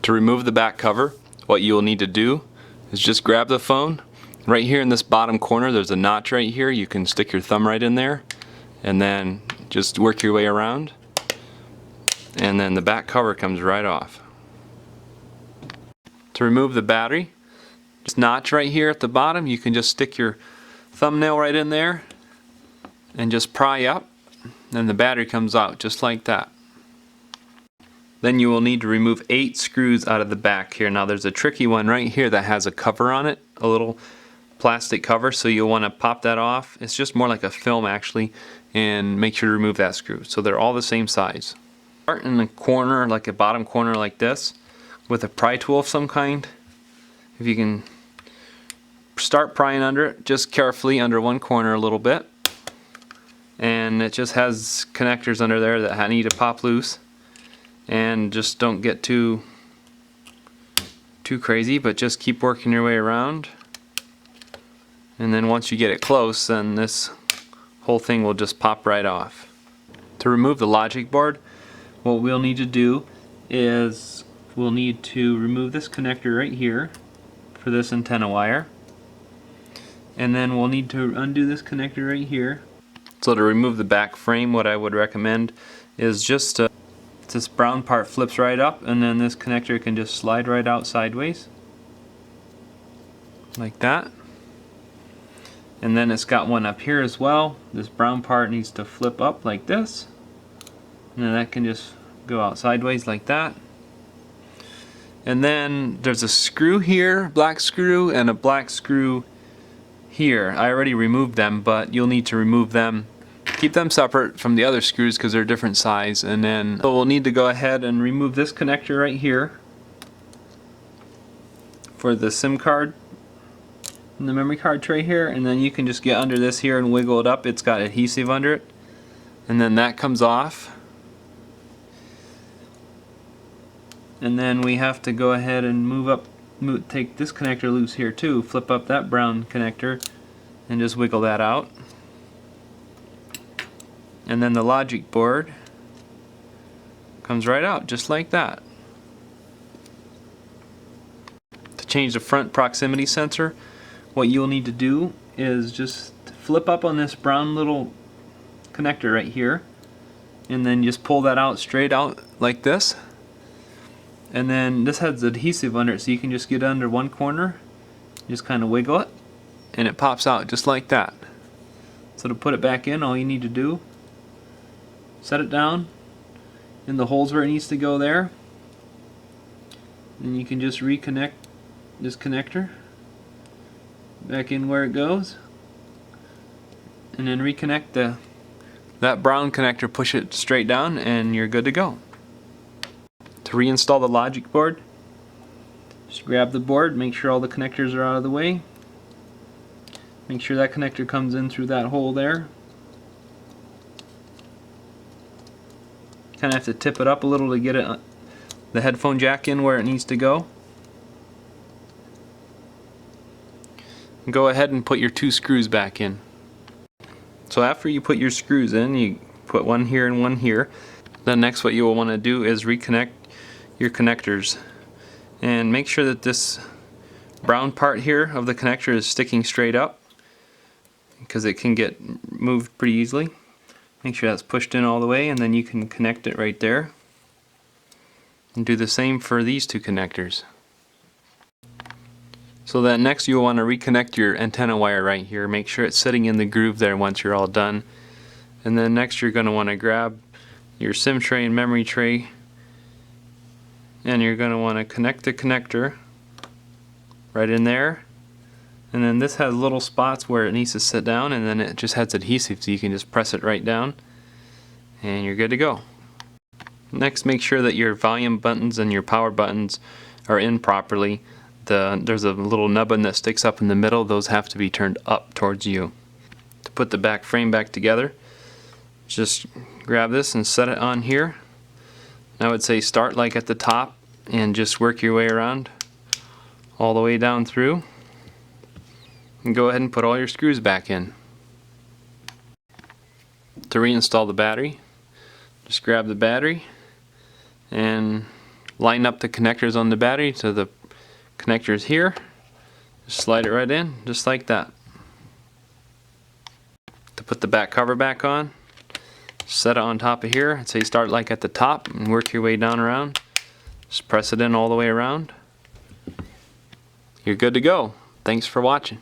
To remove the back cover, what you will need to do is just grab the phone. Right here in this bottom corner there's a notch right here. You can stick your thumb right in there and then just work your way around, and then the back cover comes right off. To remove the battery, this notch right here at the bottom, you can just stick your thumbnail right in there and just pry up, and the battery comes out just like that. Then you will need to remove 8 screws out of the back here. Now there's a tricky one right here that has a cover on it, a little plastic cover, so you'll want to pop that off. It's just more like a film actually, and make sure to remove that screw. So they're all the same size. Start in the corner, like a bottom corner like this, with a pry tool of some kind. If you can start prying under it, just carefully under one corner a little bit. And it just has connectors under there that need to pop loose. And just don't get too crazy, but just keep working your way around. And then once you get it close, then this whole thing will just pop right off. To remove the logic board, what we'll need to do is we'll need to remove this connector right here for this antenna wire. And then we'll need to undo this connector right here. So to remove the back frame, what I would recommend is just this brown part flips right up, and then this connector can just slide right out sideways like that. And then it's got one up here as well. This brown part needs to flip up like this, and then that can just go out sideways like that. And then there's a screw here, black screw, and a black screw here. I already removed them, but you'll need to remove them. Keep them separate from the other screws because they're different size. And then so we'll need to go ahead and remove this connector right here for the SIM card and the memory card tray here, and then you can just get under this here and wiggle it up. It's got adhesive under it, and then that comes off. And then we have to go ahead and take this connector loose here too, flip up that brown connector and just wiggle that out. And then the logic board comes right out just like that. To change the front proximity sensor, what you'll need to do is just flip up on this brown little connector right here, and then just pull that out straight out like this. And then this has adhesive under it, so you can just get under one corner, just kind of wiggle it, and it pops out just like that. So to put it back in, all you need to do, set it down in the holes where it needs to go there, and you can just reconnect this connector back in where it goes, and then reconnect that brown connector, push it straight down, and you're good to go. To reinstall the logic board, just grab the board, make sure all the connectors are out of the way, make sure that connector comes in through that hole there. Kind of have to tip it up a little to get it, the headphone jack in where it needs to go. Go ahead and put your 2 screws back in. So after you put your screws in, you put one here and one here. Then next what you will want to do is reconnect your connectors, and make sure that this brown part here of the connector is sticking straight up, because it can get moved pretty easily. Make sure that's pushed in all the way, and then you can connect it right there. And do the same for these 2 connectors. So then next you'll want to reconnect your antenna wire right here. Make sure it's sitting in the groove there once you're all done. And then next you're going to want to grab your SIM tray and memory tray, and you're going to want to connect the connector right in there. And then this has little spots where it needs to sit down, and then it just has adhesive, so you can just press it right down and you're good to go. Next, make sure that your volume buttons and your power buttons are in properly. There's a little nubbin that sticks up in the middle. Those have to be turned up towards you. To put the back frame back together, just grab this and set it on here. I would say start like at the top and just work your way around all the way down through, and go ahead and put all your screws back in. To reinstall the battery, just grab the battery and line up the connectors on the battery to the connectors here. Just slide it right in, just like that. To put the back cover back on, set it on top of here and say start like at the top and work your way down around. Just press it in all the way around. You're good to go. Thanks for watching.